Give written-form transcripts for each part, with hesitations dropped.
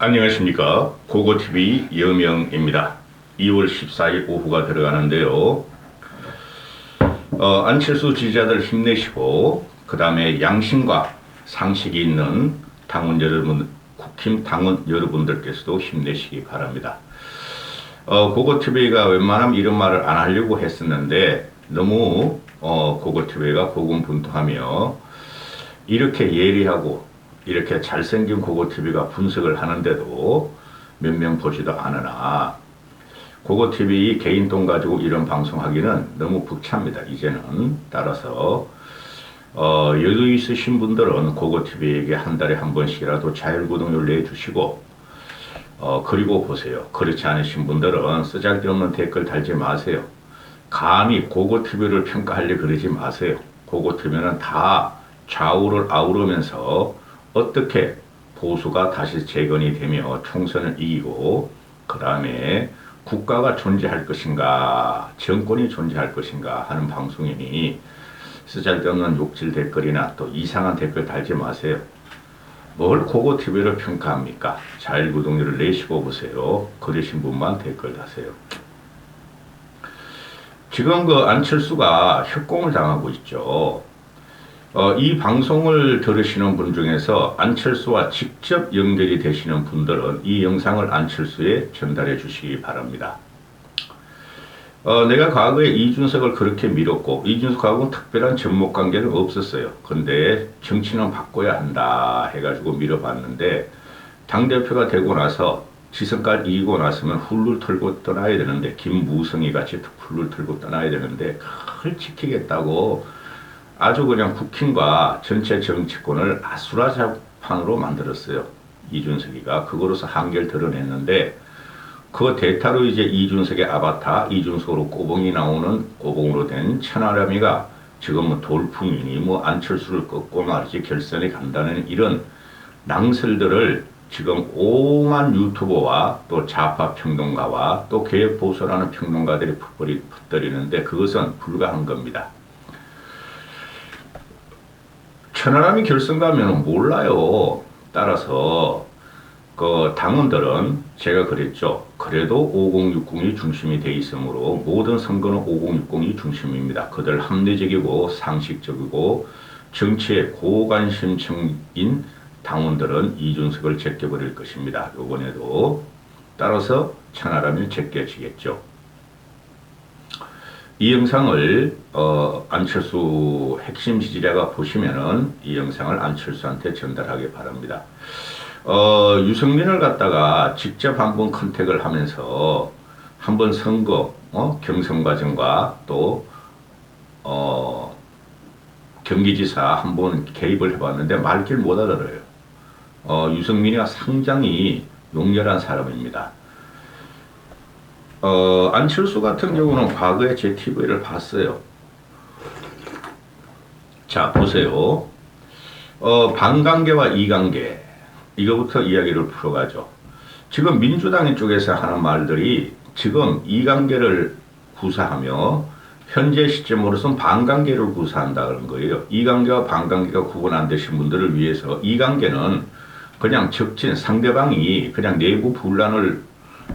안녕하십니까. 고고TV 여명입니다. 2월 14일 오후가 들어가는데요. 안철수 지지자들 힘내시고, 그 다음에 양심과 상식이 있는 당원 여러분, 국힘 당원 여러분들께서도 힘내시기 바랍니다. 고고TV가 웬만하면 이런 말을 안 하려고 했었는데, 너무 고고TV가 고군분투하며 이렇게 예리하고 이렇게 잘생긴 고고TV가 분석을 하는데도 몇 명 보지도 않으나, 고고TV 개인 돈 가지고 이런 방송하기는 너무 벅찹니다, 이제는. 따라서 여유 있으신 분들은 고고TV에게 한 달에 한 번씩이라도 자율구독료를 내주시고, 그리고 보세요. 그렇지 않으신 분들은 쓰잘데없는 댓글 달지 마세요. 감히 고고TV를 평가하려 그러지 마세요. 고고TV는 다 좌우를 아우르면서 어떻게 보수가 다시 재건이 되며 총선을 이기고, 그 다음에 국가가 존재할 것인가, 정권이 존재할 것인가 하는 방송이니, 쓰잘데없는 욕질 댓글이나 또 이상한 댓글 달지 마세요. 뭘 고고TV를 평가합니까? 자율구독료를 내시고 보세요. 그러신 분만 댓글 다세요. 지금 그 안철수가 협공을 당하고 있죠. 이 방송을 들으시는 분 중에서 안철수와 직접 연결이 되시는 분들은 이 영상을 안철수에 전달해 주시기 바랍니다. 내가 과거에 이준석을 그렇게 밀었고, 이준석하고는 특별한 접목관계는 없었어요. 근데 정치는 바꿔야 한다 해가지고 밀어봤는데, 당대표가 되고 나서 지선까지 이기고 나서면 훌룰 털고 떠나야 되는데, 김무성이 같이 훌룰 털고 떠나야 되는데, 그걸 지키겠다고 아주 그냥 국힘과 전체 정치권을 아수라장판으로 만들었어요. 이준석이가. 그거로서 한계를 드러냈는데, 그 대타로 이제 이준석의 아바타, 이준석으로 꼬봉이 나오는 꼬봉으로 된 천하람이가 지금은 돌풍이니 뭐 안철수를 꺾고 말이지 결선에 간다는 이런 낭설들을 지금 오만 유튜버와 또 좌파 평론가와 또 개혁보수라는 평론가들이 퍼뜨리는데, 그것은 불가한 겁니다. 천하람이 결선 가면 몰라요. 따라서 그 당원들은 제가 그랬죠. 그래도 5060이 중심이 돼 있으므로 모든 선거는 5060이 중심입니다. 그들 합리적이고 상식적이고 정치에 고관심층인 당원들은 이준석을 제껴버릴 것입니다. 이번에도. 따라서 천하람이 제껴지겠죠. 이 영상을 안철수 핵심 지지자가 보시면은 이 영상을 안철수한테 전달하기 바랍니다. 유승민을 갖다가 직접 한번 컨택을 하면서 한번 선거 경선 과정과 또 경기지사 한번 개입을 해봤는데 말귀를 못 알아들어요. 유승민이가 상당히 용렬한 사람입니다. 안철수 같은 경우는 과거에 제 TV를 봤어요. 자, 보세요. 반관계와 이관계. 이거부터 이야기를 풀어가죠. 지금 민주당 쪽에서 하는 말들이 지금 이관계를 구사하며 현재 시점으로서는 반관계를 구사한다는 거예요. 이관계와 반관계가 구분 안 되신 분들을 위해서 이관계는 그냥 적진 상대방이 그냥 내부 분란을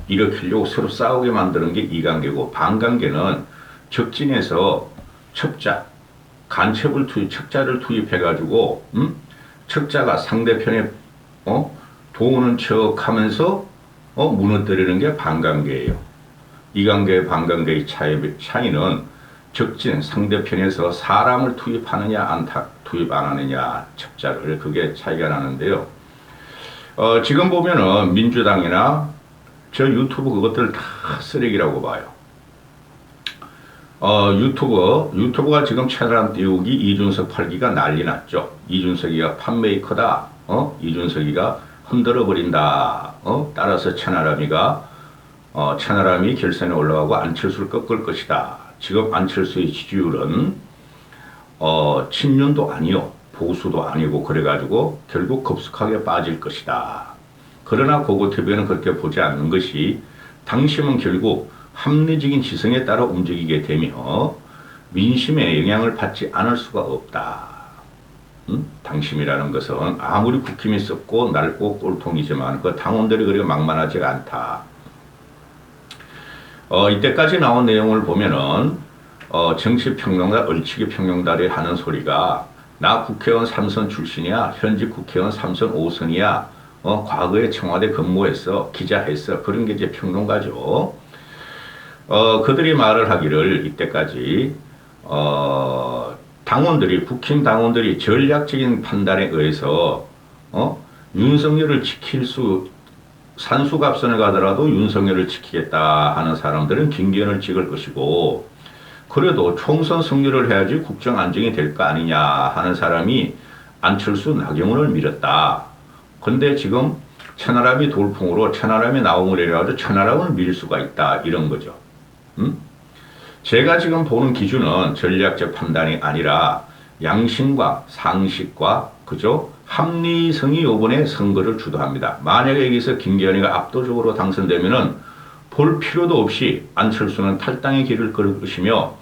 일으키려고 서로 싸우게 만드는 게 이관계고, 반관계는 적진에서 첩자, 간첩을 첩자를 투입해가지고, 첩자가 상대편에, 도우는 척 하면서, 무너뜨리는 게 반관계예요. 이관계와 반관계의 차이는 적진, 상대편에서 사람을 투입하느냐, 투입 안 하느냐, 첩자를, 그게 차이가 나는데요. 지금 보면은 민주당이나 저 유튜브 그것들 다 쓰레기라고 봐요. 유튜브가 지금 천하람 띄우기, 이준석 팔기가 난리 났죠. 이준석이가 판메이커다. 이준석이가 흔들어 버린다. 따라서 천하람이 결선에 올라가고 안철수를 꺾을 것이다. 지금 안철수의 지지율은 친윤도 아니요, 보수도 아니고 그래가지고 결국 급속하게 빠질 것이다. 그러나 고고TV는 그렇게 보지 않는 것이, 당심은 결국 합리적인 지성에 따라 움직이게 되며 민심에 영향을 받지 않을 수가 없다. 당심이라는 것은 아무리 국힘이 썩고 낡고 꼴통이지만 그 당원들이 그렇게 만만하지가 않다. 이때까지 나온 내용을 보면은 정치평론가 얼치기 평론가들이 하는 소리가 나 국회의원 3선 출신이야. 현직 국회의원 3선 5선이야. 과거에 청와대 근무했어. 기자했어. 그런 게 이제 평론가죠. 그들이 말을 하기를 이때까지 당원들이 국힘 당원들이 전략적인 판단에 의해서 윤석열을 지킬 수 산수갑선에 가더라도 윤석열을 지키겠다 하는 사람들은 김기현을 찍을 것이고 그래도 총선 승리를 해야지 국정 안정이 될 거 아니냐 하는 사람이 안철수 나경원을 밀었다. 근데 지금 천하람이 돌풍으로 천하람이 나옴을 해가지고 천하람을 밀 수가 있다 이런 거죠. 제가 지금 보는 기준은 전략적 판단이 아니라 양심과 상식과 그죠? 합리성이 이번에 선거를 주도합니다. 만약에 여기서 김기현이가 압도적으로 당선되면은 볼 필요도 없이 안철수는 탈당의 길을 걸을 것이며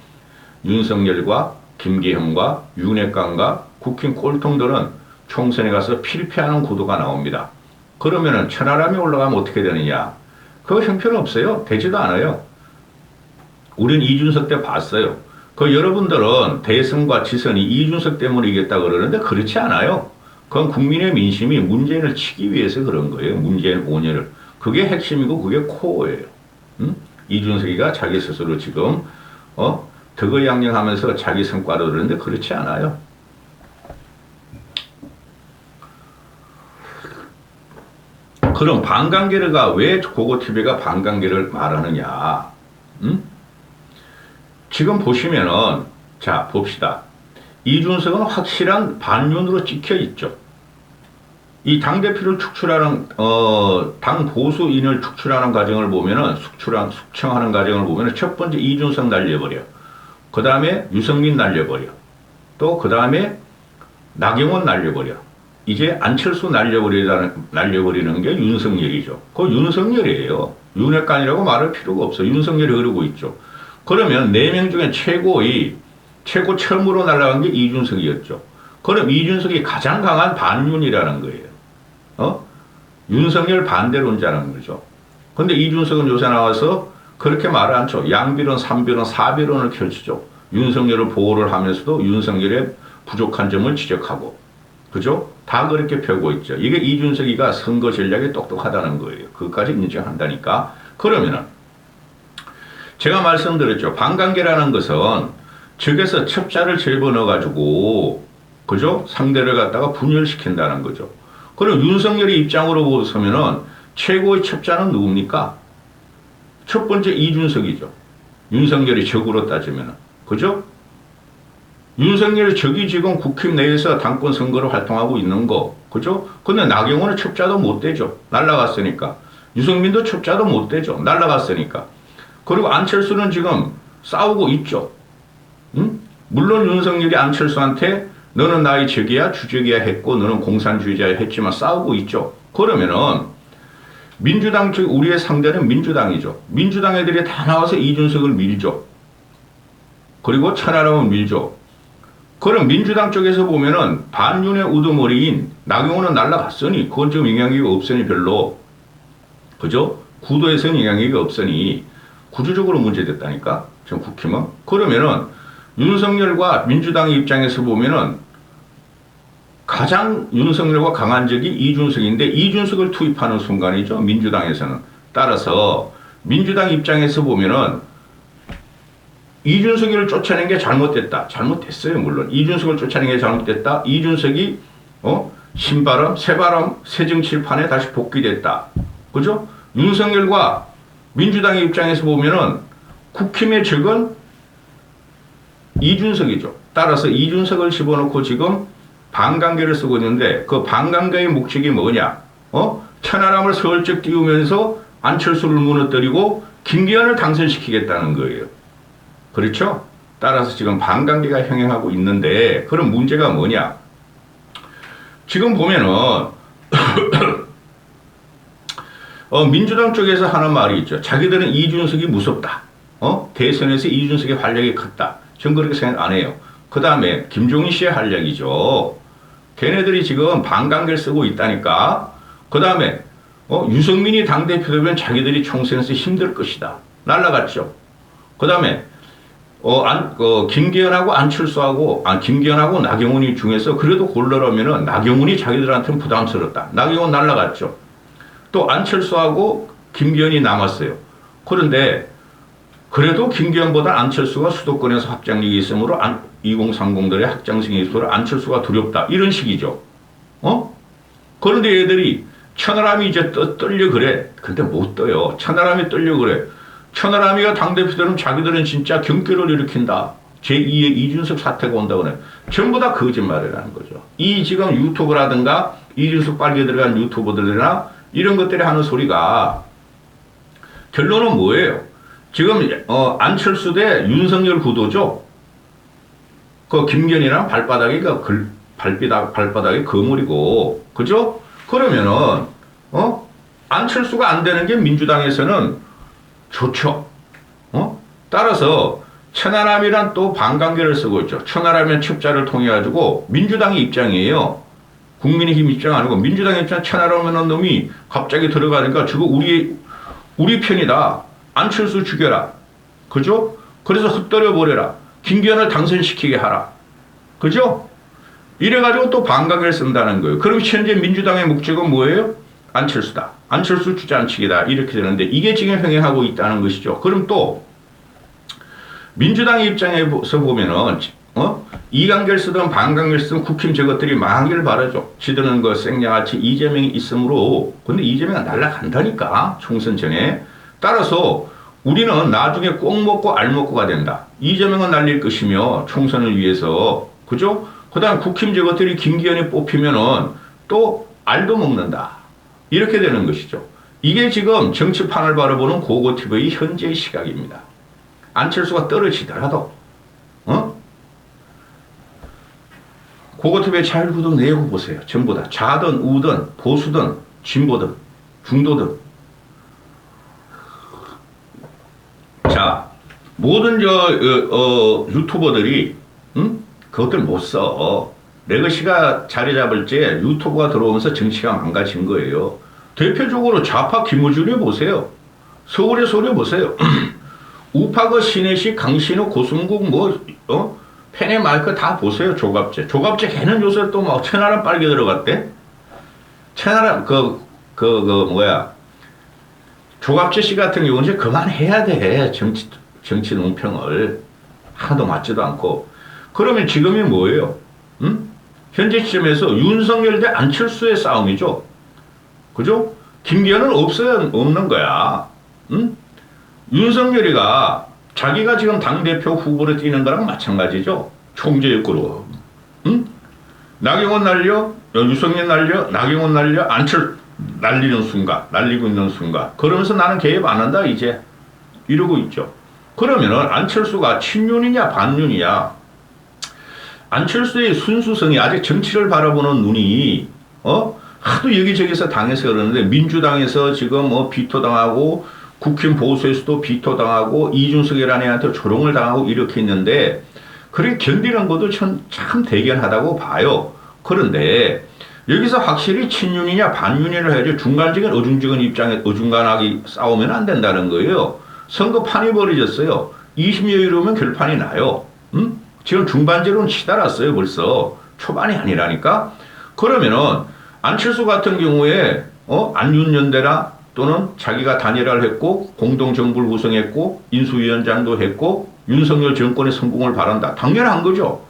윤석열과 김기현과 윤핵관과 국힘 꼴통들은 총선에 가서 필패하는 구도가 나옵니다. 그러면은 천하람이 올라가면 어떻게 되느냐? 그 형편은 없어요. 되지도 않아요. 우린 이준석 때 봤어요. 그 여러분들은 대선과 지선이 이준석 때문에 이겼다 그러는데 그렇지 않아요. 그건 국민의 민심이 문재인을 치기 위해서 그런 거예요. 문재인 5년을. 그게 핵심이고 그게 코어예요. 이준석이가 자기 스스로 지금 득의양양하면서 자기 성과를 그러는데 그렇지 않아요. 그럼 반관계가 왜 고고TV가 반관계를 말하느냐? 지금 보시면은 자 봅시다. 이준석은 확실한 반윤으로 찍혀 있죠. 이 당대표를 축출하는 당 보수인을 축출하는 과정을 보면은 숙청하는 과정을 보면은 첫 번째 이준석 날려버려. 그 다음에 유승민 날려버려. 또 그 다음에 나경원 날려버려. 이제 안철수 날려버리는 게 윤석열이죠. 그 윤석열이에요. 윤핵관이라고 말할 필요가 없어. 윤석열이 흐르고 있죠. 그러면 4명 중에 최고 처음으로 날아간 게 이준석이었죠. 그럼 이준석이 가장 강한 반윤이라는 거예요. 윤석열 반대론자라는 거죠. 근데 이준석은 요새 나와서 그렇게 말을 않죠. 양비론, 3비론, 4비론을 펼치죠. 윤석열을 보호를 하면서도 윤석열의 부족한 점을 지적하고. 그죠? 다 그렇게 펴고 있죠. 이게 이준석이가 선거 전략이 똑똑하다는 거예요. 그것까지 인정한다니까. 그러면은 제가 말씀드렸죠. 반관계라는 것은 적에서 첩자를 집어넣어가지고 그죠? 상대를 갖다가 분열시킨다는 거죠. 그럼 윤석열의 입장으로 보서면은 최고의 첩자는 누굽니까? 첫 번째 이준석이죠. 윤석열이 적으로 따지면은. 그죠? 윤석열의 적이 지금 국힘 내에서 당권 선거로 활동하고 있는 거. 그죠? 근데 나경원은 첩자도 못 되죠. 날라갔으니까. 유승민도 첩자도 못 되죠. 날라갔으니까. 그리고 안철수는 지금 싸우고 있죠. 물론 윤석열이 안철수한테 너는 나의 적이야 주적이야 했고 너는 공산주의자야 했지만 싸우고 있죠. 그러면은 민주당 쪽 우리의 상대는 민주당이죠. 민주당 애들이 다 나와서 이준석을 밀죠. 그리고 천하람을 밀죠. 그럼 민주당 쪽에서 보면은 반윤의 우두머리인 나경원은 날라갔으니 그건 좀 영향력이 없으니 별로. 그죠? 구도에서는 영향력이 없으니 구조적으로 문제됐다니까. 지금 국힘은. 그러면은 윤석열과 민주당의 입장에서 보면은 가장 윤석열과 강한 적이 이준석인데 이준석을 투입하는 순간이죠. 민주당에서는. 따라서 민주당 입장에서 보면은 이준석이를 쫓아낸 게 잘못됐다. 잘못됐어요. 물론. 이준석을 쫓아낸 게 잘못됐다. 이준석이 신바람, 새바람, 새정치판에 다시 복귀됐다. 그죠? 윤석열과 민주당의 입장에서 보면은 국힘의 적은 이준석이죠. 따라서 이준석을 집어넣고 지금 반관계를 쓰고 있는데 그 반관계의 목적이 뭐냐? 천하람을 서울적 띄우면서 안철수를 무너뜨리고 김기현을 당선시키겠다는 거예요. 그렇죠? 따라서 지금 반관계가 형행하고 있는데 그럼 문제가 뭐냐? 지금 보면은 민주당 쪽에서 하는 말이 있죠. 자기들은 이준석이 무섭다. 대선에서 이준석의 활약이 컸다. 전 그렇게 생각 안 해요. 그 다음에 김종인 씨의 활약이죠. 걔네들이 지금 반관계를 쓰고 있다니까. 그 다음에 유승민이 당대표 되면 자기들이 총선에서 힘들 것이다. 날라갔죠. 그 다음에 김기현하고 안철수하고 김기현하고 나경원이 중에서 그래도 고르라면은 나경원이 자기들한테는 부담스럽다. 나경원 날라갔죠. 또 안철수하고 김기현이 남았어요. 그런데 그래도 김기현보다 안철수가 수도권에서 확장력이 있으므로 2030들의 확장성이 있으므로 안철수가 두렵다. 이런 식이죠. 그런데 얘들이 천하람이 이제 떨려 그래. 근데 못 떠요. 천하람이 떨려 그래. 천하람이가 당대표들은 자기들은 진짜 경기를 일으킨다. 제2의 이준석 사태가 온다 그래. 전부 다 거짓말이라는 거죠. 이 지금 유튜브라든가 이준석 빨개 들어간 유튜버들이나 이런 것들이 하는 소리가 결론은 뭐예요? 지금 안철수 대 윤석열 구도죠. 그 김기현이랑 발바닥이 발바닥이 거물이고, 그죠? 그러면은 안철수가 안 되는 게 민주당에서는 좋죠. 따라서 천하람이란 또 반관계를 쓰고 있죠. 천하람이란 첩자를 통해 가지고 민주당의 입장이에요. 국민의힘 입장 아니고 민주당 입장. 천하람이라는 놈이 갑자기 들어가니까 저거 우리 편이다. 안철수 죽여라. 그죠? 그래서 흩어려 버려라. 김기현을 당선시키게 하라. 그죠? 이래가지고 또 반관계를 쓴다는 거예요. 그럼 현재 민주당의 목적은 뭐예요? 안철수다. 안철수 주저앉히기다. 이렇게 되는데 이게 지금 병행하고 있다는 것이죠. 그럼 또 민주당의 입장에서 보면은 이관계를 쓰든 반관계를 쓰든 국힘 저것들이 망하기를 바라죠. 지드는 거 생략같이 이재명이 있으므로. 근데 이재명이 날아간다니까 총선 전에. 따라서 우리는 나중에 꼭 먹고 알 먹고가 된다. 이재명은 날릴 것이며 총선을 위해서. 그죠? 그 다음 국힘 저것들이 김기현이 뽑히면은 또 알도 먹는다. 이렇게 되는 것이죠. 이게 지금 정치판을 바라보는 고고TV의 현재의 시각입니다. 안철수가 떨어지더라도 고고TV의 자율구독 내용 보세요. 전부 다 좌든 우든 보수든 진보든 중도든. 자, 모든 유튜버들이 그것들 못 써. 레거시가 자리 잡을 때 유튜브가 들어오면서 정치가 망가진 거예요. 대표적으로 좌파 김우준이 보세요. 서울의 소리 보세요. 우파가 신혜식, 강신호, 고승국 펜의 마이크 다 보세요. 조갑재 걔는 요새 또 막 천하람 빨개 들어갔대. 천하람 조갑재 씨 같은 경우는 이제 그만해야 돼. 정치 논평을 하나도 맞지도 않고. 그러면 지금이 뭐예요? 현재 시점에서 윤석열 대 안철수의 싸움이죠. 그죠? 김기현은 없는 거야. 윤석열이가 자기가 지금 당대표 후보로 뛰는 거랑 마찬가지죠. 총재역으로. 나경원 날려, 유승민 날려, 나경원 날려, 날리고 있는 순간. 그러면서 나는 개입 안 한다, 이제. 이러고 있죠. 그러면은 안철수가 친윤이냐, 반윤이냐. 안철수의 순수성이 아직 정치를 바라보는 눈이, 하도 여기저기서 당해서 그러는데, 민주당에서 지금 비토당하고, 국힘 보수에서도 비토당하고, 이준석이라는 애한테 조롱을 당하고 이렇게 있는데, 그렇게 견디는 것도 참 대견하다고 봐요. 그런데, 여기서 확실히 친윤이냐 반윤이냐 해야지 중간적인 어중간하게 싸우면 안 된다는 거예요. 선거판이 벌어졌어요. 20여 이르면 결판이 나요. 지금 중반제로는 치달았어요. 벌써 초반이 아니라니까. 그러면은 안철수 같은 경우에 안윤연대나 또는 자기가 단일화를 했고 공동정부를 구성했고 인수위원장도 했고 윤석열 정권의 성공을 바란다. 당연한 거죠.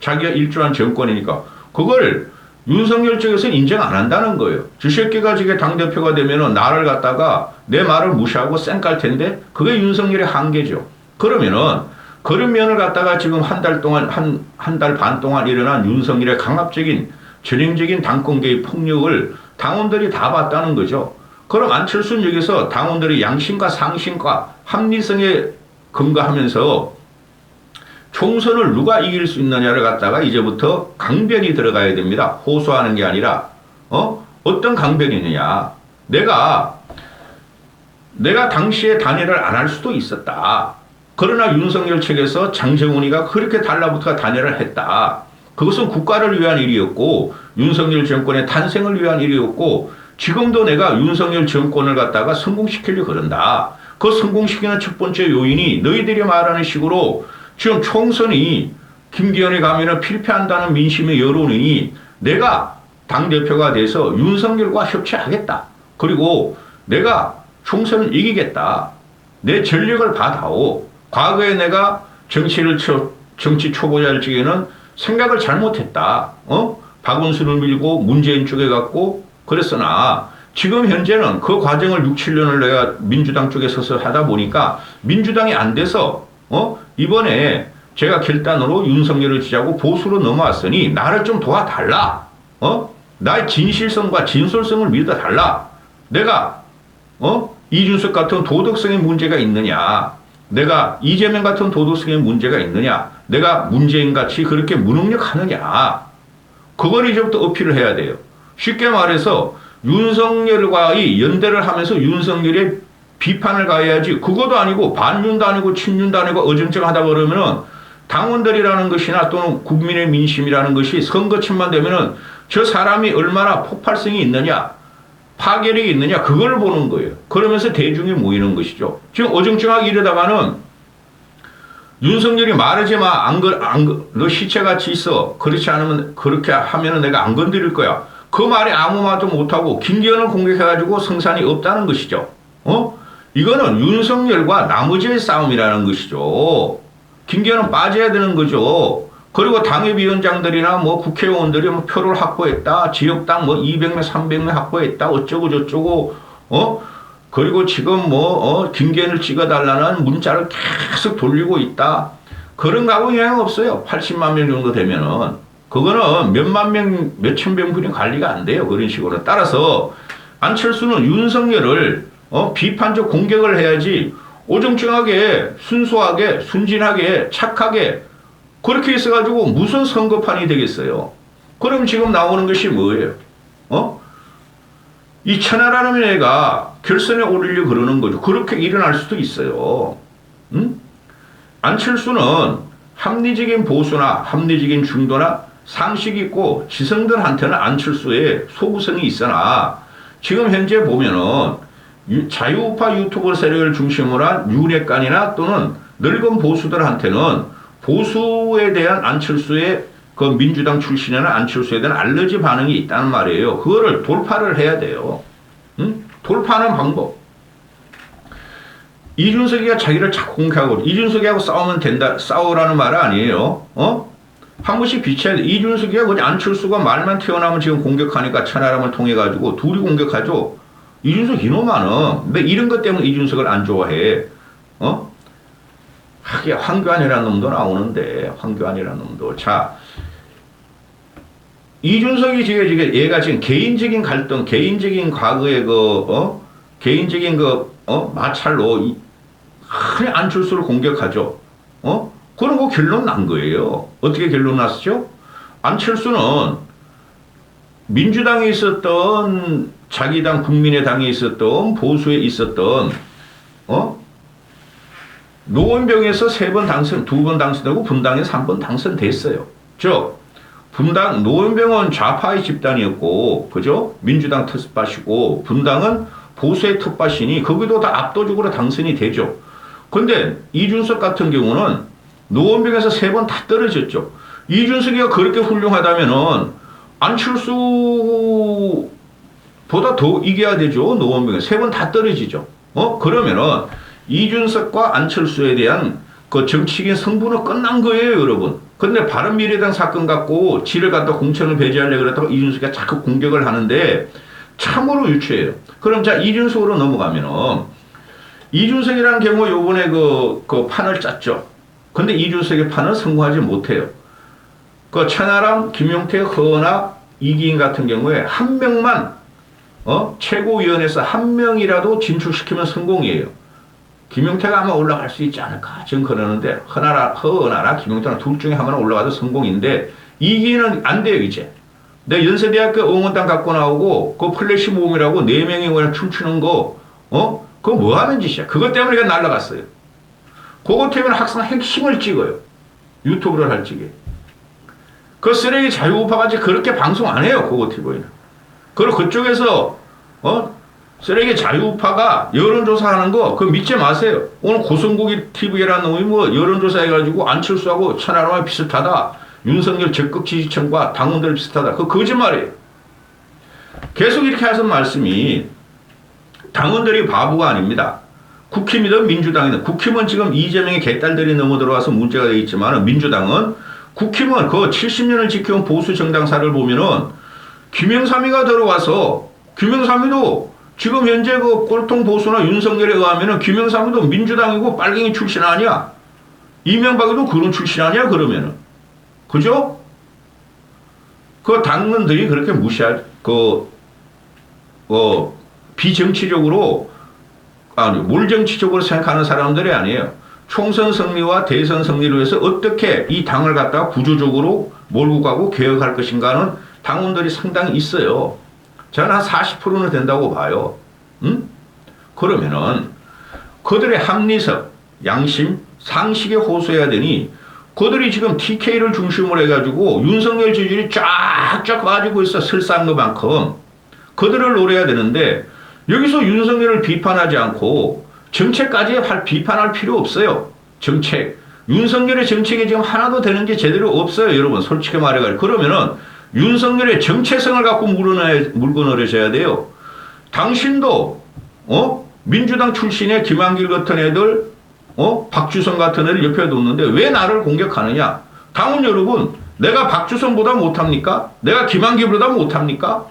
자기가 일조한 정권이니까. 그걸 윤석열 쪽에서는 인정 안 한다는 거예요. 저 새끼가 지금 당대표가 되면은 나를 갖다가 내 말을 무시하고 쌩깔 텐데 그게 윤석열의 한계죠. 그러면은 그런 면을 갖다가 지금 한 달 반 동안 일어난 윤석열의 강압적인 전형적인 당권 개입 폭력을 당원들이 다 봤다는 거죠. 그럼 안철수는 여기서 당원들이 양심과 상심과 합리성에 근거하면서 총선을 누가 이길 수 있느냐를 갖다가 이제부터 강변이 들어가야 됩니다. 호소하는 게 아니라 어떤 강변이느냐. 내가 당시에 단일화를 안 할 수도 있었다. 그러나 윤석열 측에서 장정훈이가 그렇게 달라붙어 단일화를 했다. 그것은 국가를 위한 일이었고 윤석열 정권의 탄생을 위한 일이었고 지금도 내가 윤석열 정권을 갖다가 성공시키려고 그런다. 그 성공시키는 첫 번째 요인이 너희들이 말하는 식으로 지금 총선이 김기현이 가면은 필패한다는 민심의 여론이 내가 당대표가 돼서 윤석열과 협치하겠다. 그리고 내가 총선을 이기겠다. 내 전력을 봐다오. 과거에 내가 정치 초보자일 적에는 생각을 잘못했다. 박원순을 밀고 문재인 쪽에 갔고 그랬으나 지금 현재는 그 과정을 6, 7년을 내가 민주당 쪽에 서서 하다 보니까 민주당이 안 돼서 이번에 제가 결단으로 윤석열을 지지하고 보수로 넘어왔으니 나를 좀 도와달라. 나의 진실성과 진솔성을 믿어달라. 내가 이준석 같은 도덕성의 문제가 있느냐. 내가 이재명 같은 도덕성의 문제가 있느냐. 내가 문재인같이 그렇게 무능력하느냐. 그걸 이제부터 어필을 해야 돼요. 쉽게 말해서 윤석열과의 연대를 하면서 윤석열의 비판을 가해야지 그것도 아니고 반윤도 아니고 친윤도 아니고 어정쩡하다 그러면은 당원들이라는 것이나 또는 국민의 민심이라는 것이 선거침만 되면은 저 사람이 얼마나 폭발성이 있느냐 파괴력이 있느냐 그걸 보는 거예요. 그러면서 대중이 모이는 것이죠. 지금 어정쩡하게 이러다가는 윤석열이 말하지 마. 너 시체같이 있어. 그렇지 않으면 그렇게 하면은 내가 안 건드릴 거야. 그 말에 아무 말도 못하고 김기현을 공격해가지고 성산이 없다는 것이죠. 이거는 윤석열과 나머지의 싸움이라는 것이죠. 김기현은 빠져야 되는 거죠. 그리고 당협위원장들이나 뭐 국회의원들이 뭐 표를 확보했다. 지역당 뭐 200명, 300명 확보했다. 어쩌고 저쩌고, 그리고 지금 김기현을 찍어달라는 문자를 계속 돌리고 있다. 그런 가고 영향 없어요. 80만 명 정도 되면은. 그거는 몇만 명, 몇천 명분이 관리가 안 돼요. 그런 식으로. 따라서 안철수는 윤석열을 비판적 공격을 해야지 오정증하게 순수하게 순진하게 착하게 그렇게 있어가지고 무슨 선거판이 되겠어요. 그럼 지금 나오는 것이 뭐예요? 이 천하라는 애가 결선에 오르려고 그러는 거죠. 그렇게 일어날 수도 있어요. 응? 안철수는 합리적인 보수나 합리적인 중도나 상식 있고 지성들한테는 안철수의 소구성이 있으나 지금 현재 보면은 자유우파 유튜버 세력을 중심으로 한 윤핵관이나 또는 늙은 보수들한테는 보수에 대한 안철수의 그 민주당 출신이나 안철수에 대한 알러지 반응이 있다는 말이에요. 그거를 돌파를 해야 돼요. 응? 돌파하는 방법. 이준석이가 자기를 자꾸 공격하고 이준석이하고 싸우면 된다. 싸우라는 말 아니에요. 한 번씩 비춰야 돼. 이준석이가 그냥 안철수가 말만 튀어나오면 지금 공격하니까 천하람을 통해 가지고 둘이 공격하죠. 이준석 이놈아는 근데 이런 것 때문에 이준석을 안 좋아해. 하긴 황교안이라는 놈도 나오는데 황교안이라는 놈도 자 이준석이 지금 얘가 지금 개인적인 갈등, 개인적인 과거의 개인적인 마찰로 그냥 안철수를 공격하죠. 그런 거 결론 난 거예요. 어떻게 결론 났죠? 안철수는 민주당에 있었던 자기 당 국민의당에 있었던 보수에 있었던 노원병에서 3번 당선, 2번 당선되고 분당에서 1번 당선됐어요. 즉 분당 노원병은 좌파의 집단이었고 그죠? 민주당 텃밭이고 분당은 보수의 텃밭이니 거기도 다 압도적으로 당선이 되죠. 근데 이준석 같은 경우는 노원병에서 3번 다 떨어졌죠. 이준석이가 그렇게 훌륭하다면은 안철수보다 더 이겨야 되죠. 노원병에 3번 다 떨어지죠. 그러면은 이준석과 안철수에 대한 그 정치적인 승부는 끝난 거예요, 여러분. 근데 바른미래당 사건 갖고 지를 갖다 공천을 배제하려고 그랬다고 이준석이 자꾸 공격을 하는데 참으로 유치해요. 그럼 자, 이준석으로 넘어가면은 이준석이라는 경우 요번에 그 판을 짰죠. 근데 이준석의 판은 성공하지 못해요. 그 천하람, 김용태, 허은하, 이기인 같은 경우에 한 명만 최고위원회에서 한 명이라도 진출시키면 성공이에요. 김용태가 아마 올라갈 수 있지 않을까 지금 그러는데 허은하나 김용태나 둘 중에 한 명은 올라가도 성공인데 이기인은 안 돼요 이제. 내 연세대학교 응원단 갖고 나오고 그 플래시 모음이라고 4명이 그냥 춤추는 거 그거 뭐 하는 짓이야. 그것 때문에 그냥 날라갔어요. 그것 때문에 항상 핵심을 찍어요. 유튜브를 할 적에. 그 쓰레기 자유우파같이 그렇게 방송 안 해요, 고고TV는. 그리고 그쪽에서, 쓰레기 자유우파가 여론조사하는 거, 그거 믿지 마세요. 오늘 고성국이 TV라는 놈이 뭐 여론조사 해가지고 안철수하고 천하람하고 비슷하다. 윤석열 적극 지지층과 당원들 비슷하다. 그거 거짓말이에요. 계속 이렇게 하신 말씀이 당원들이 바보가 아닙니다. 국힘이든 민주당이든 국힘은 지금 이재명의 개딸들이 넘어 들어와서 문제가 되어 있지만 민주당은 국힘은 그 70년을 지켜온 보수 정당사를 보면은 김영삼이가 들어와서 김영삼이도 지금 현재 그 꼴통 보수나 윤석열에 의하면은 김영삼이도 민주당이고 빨갱이 출신 아니야. 이명박이도 그런 출신 아니야 그러면은. 그죠? 그 당원들이 그렇게 무시할 비정치적으로 아니 몰정치적으로 생각하는 사람들이 아니에요. 총선 승리와 대선 승리를 위해서 어떻게 이 당을 갖다가 구조적으로 몰고 가고 개혁할 것인가는 당원들이 상당히 있어요. 저는 한 40%는 된다고 봐요. 응? 그러면은 그들의 합리성, 양심, 상식에 호소해야 되니 그들이 지금 TK를 중심으로 해가지고 윤석열 지지율이 쫙쫙 빠지고 있어. 설사한 것만큼. 그들을 노려야 되는데 여기서 윤석열을 비판하지 않고 정책까지 비판할 필요 없어요. 정책. 윤석열의 정책이 지금 하나도 되는 게 제대로 없어요. 여러분 솔직히 말해가지고. 그러면은 윤석열의 정체성을 갖고 물건을 해야 돼요. 당신도 민주당 출신의 김한길 같은 애들 박주선 같은 애를 옆에 뒀는데 왜 나를 공격하느냐. 당원 여러분 내가 박주선보다 못합니까? 내가 김한길보다 못합니까?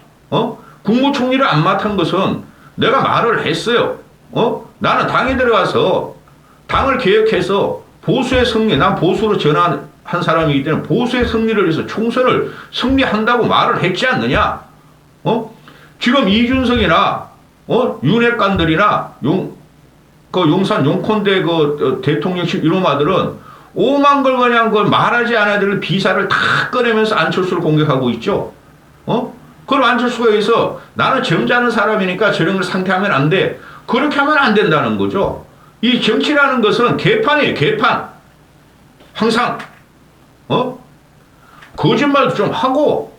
국무총리를 안 맡은 것은 내가 말을 했어요. 나는 당에 들어가서 당을 개혁해서 보수의 승리, 난 보수로 전환한 사람이기 때문에 보수의 승리를 위해서 총선을 승리한다고 말을 했지 않느냐? 지금 이준석이나 윤핵관들이나 용산 용콘대 대통령실 이놈아들은 오만 걸 그냥 말하지 않아야 될 비사를 다 꺼내면서 안철수를 공격하고 있죠. 그럼 안철수가 여기서 나는 점잖은 사람이니까 저런 걸 상대하면 안 돼. 그렇게 하면 안 된다는 거죠. 이 정치라는 것은 개판이에요. 개판. 항상 거짓말도 좀 하고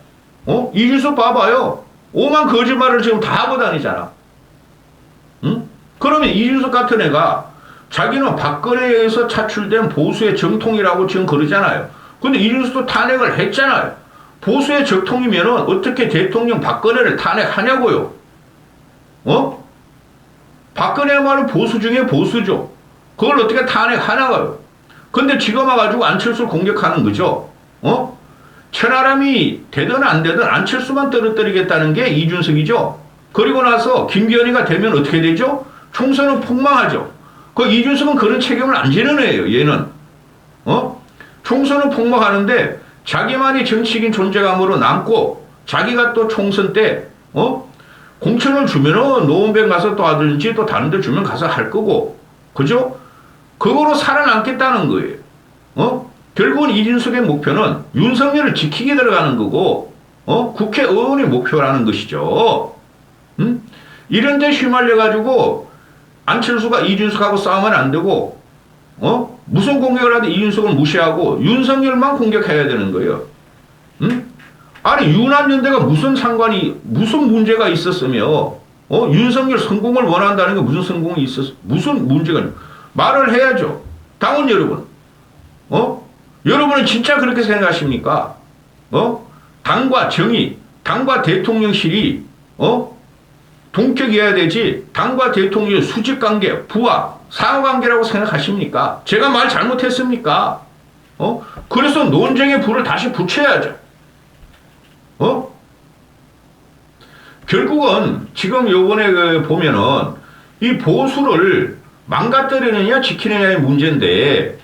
이준석 봐봐요. 오만 거짓말을 지금 다 하고 다니잖아. 응? 그러면 이준석 같은 애가 자기는 박근혜에 의해서 차출된 보수의 정통이라고 지금 그러잖아요. 근데 이준석도 탄핵을 했잖아요. 보수의 적통이면은 어떻게 대통령 박근혜를 탄핵하냐고요. 박근혜야말로 보수 중에 보수죠. 그걸 어떻게 탄핵하냐고요. 근데 지금 와가지고 안철수를 공격하는 거죠. 천하람이 되든 안 되든 안철수만 떨어뜨리겠다는 게 이준석이죠. 그리고 나서 김기현이가 되면 어떻게 되죠? 총선은 폭망하죠. 그 이준석은 그런 책임을 안 지는 애예요. 얘는. 총선은 폭망하는데 자기만이 정치적인 존재감으로 남고 자기가 또 총선 때 공천을 주면은 노원병 가서 또 하든지 또 다른 데 주면 가서 할 거고 그죠? 그거로 살아남겠다는 거예요. 결국은 이준석의 목표는 윤석열을 지키게 들어가는 거고 국회의원의 목표라는 것이죠. 이런 데 휘말려가지고 안철수가 이준석하고 싸우면 안 되고 무슨 공격을 하든 이준석을 무시하고 윤석열만 공격해야 되는 거예요. 아니 윤한연대가 무슨 상관이 무슨 문제가 있었으며 윤석열 성공을 원한다는 게 무슨 성공이 있었어? 무슨 문제가 말을 해야죠. 당원 여러분. 여러분은 진짜 그렇게 생각하십니까? 당과 정의, 당과 대통령실이 동격이어야 되지 당과 대통령의 수직관계, 부하, 상호관계라고 생각하십니까? 제가 말 잘못했습니까? 그래서 논쟁의 불을 다시 붙여야죠. 결국은 지금 요번에 보면은 이 보수를 망가뜨리느냐 지키느냐의 문제인데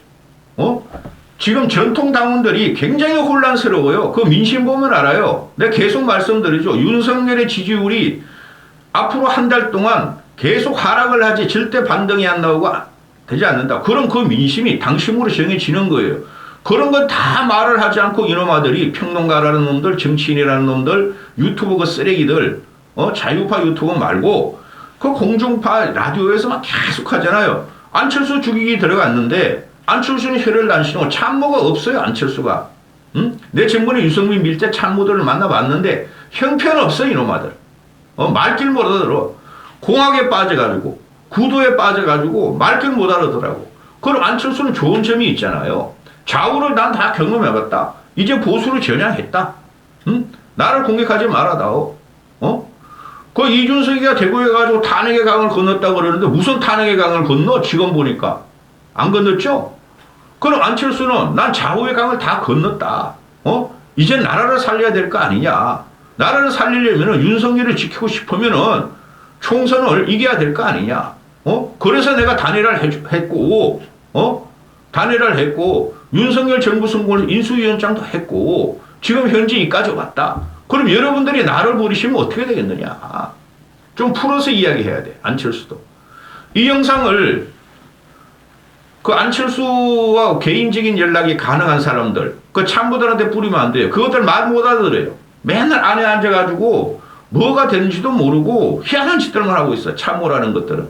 지금 전통 당원들이 굉장히 혼란스러워요. 그 민심 보면 알아요. 내가 계속 말씀드리죠. 윤석열의 지지율이 앞으로 한 달 동안 계속 하락을 하지 절대 반등이 안 나오고 되지 않는다. 그럼 그 민심이 당심으로 정해지는 거예요. 그런 건 다 말을 하지 않고 이놈아들이 평론가라는 놈들, 정치인이라는 놈들, 유튜버 그 쓰레기들, 자유파 유튜버 말고 그 공중파 라디오에서 막 계속 하잖아요. 안철수 죽이기 들어갔는데 안철수는 혀를 안 쉬고 참모가 없어요. 안철수가. 응? 내 정부는 유승민 밀대 참모들을 만나봤는데 형편없어 이놈아들. 말길 못 알아들어. 공학에 빠져가지고 구도에 빠져가지고 말길 못 알아들라고. 그럼 안철수는 좋은 점이 있잖아요. 좌우를 난 다 경험해봤다. 이제 보수를 전향했다. 응? 나를 공격하지 말아다오. 그 이준석이가 대구에 가지고 탄핵의 강을 건넜다고 그러는데 무슨 탄핵의 강을 건너? 지금 보니까. 안 건넜죠? 그럼 안철수는 난 좌우의 강을 다 건넜다. 이제 나라를 살려야 될 거 아니냐. 나라를 살리려면 윤석열을 지키고 싶으면은 총선을 이겨야 될 거 아니냐. 그래서 내가 단일화를 했고, 단일화를 했고, 윤석열 정부 선거를 인수위원장도 했고, 지금 현재 이까지 왔다. 그럼 여러분들이 나를 버리시면 어떻게 되겠느냐. 좀 풀어서 이야기해야 돼. 안철수도. 이 영상을 그 안철수와 개인적인 연락이 가능한 사람들, 그 참모들한테 뿌리면 안 돼요. 그것들 말 못 알아들어요. 맨날 안에 앉아가지고 뭐가 되는지도 모르고 희한한 짓들만 하고 있어. 참모라는 것들은.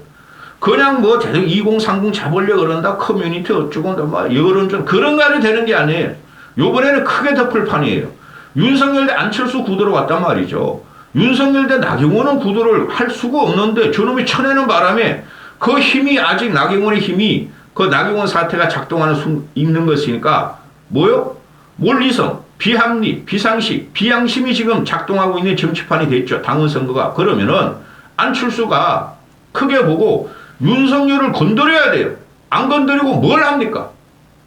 그냥 뭐 2030 잡으려고 그런다. 커뮤니티 어쩌고 막 여론전 그런 말이 되는 게 아니에요. 요번에는 크게 덮을 판이에요. 윤석열 대 안철수 구도로 왔단 말이죠. 윤석열 대 나경원은 구도를 할 수가 없는데 저놈이 쳐내는 바람에 그 힘이 아직 나경원의 힘이 그 나경원 사태가 작동하는 있는 것이니까 뭐요? 몰리성, 비합리, 비상식, 비양심이 지금 작동하고 있는 정치판이 됐죠. 당원 선거가. 그러면은 안철수가 크게 보고 윤석열을 건드려야 돼요. 안 건드리고 뭘 합니까?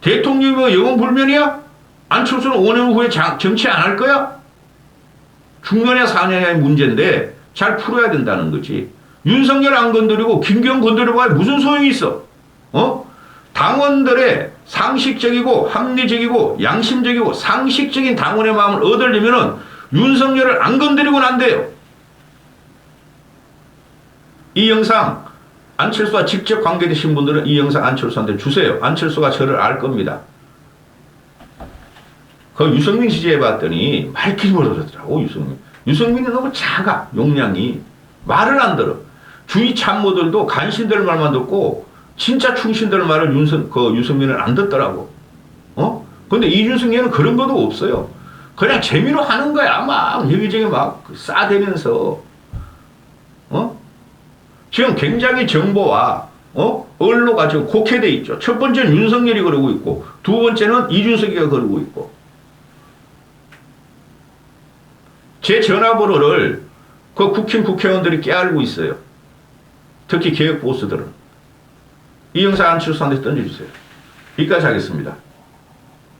대통령이 뭐 영웅불면이야? 안철수는 5년 후에 정치 안 할 거야? 중년의 4년의 문제인데 잘 풀어야 된다는 거지. 윤석열 안 건드리고 김경 건드려봐야 무슨 소용이 있어? 당원들의 상식적이고 합리적이고 양심적이고 상식적인 당원의 마음을 얻으려면은 윤석열을 안 건드리고는 안 돼요. 이 영상 안철수와 직접 관계되신 분들은 이 영상 안철수한테 주세요. 안철수가 저를 알 겁니다. 그 유승민 지지해봤더니 말길 못하더라고. 유승민이 너무 작아. 용량이. 말을 안 들어. 주위 참모들도 간신들 말만 듣고 진짜 충신들 말을 유승민은 안 듣더라고. 근데 이준석이는 그런 것도 없어요. 그냥 재미로 하는 거야. 막 여기저기 막 싸대면서. 지금 굉장히 정보와 언로가 지금 곡해돼 있죠. 첫 번째는 윤석열이 그러고 있고 두 번째는 이준석이가 그러고 있고. 제 전화번호를 그 국회의원들이 깨알고 있어요. 특히 개혁 보수들은. 이 영상 안철수한테 던져주세요. 여기까지 하겠습니다.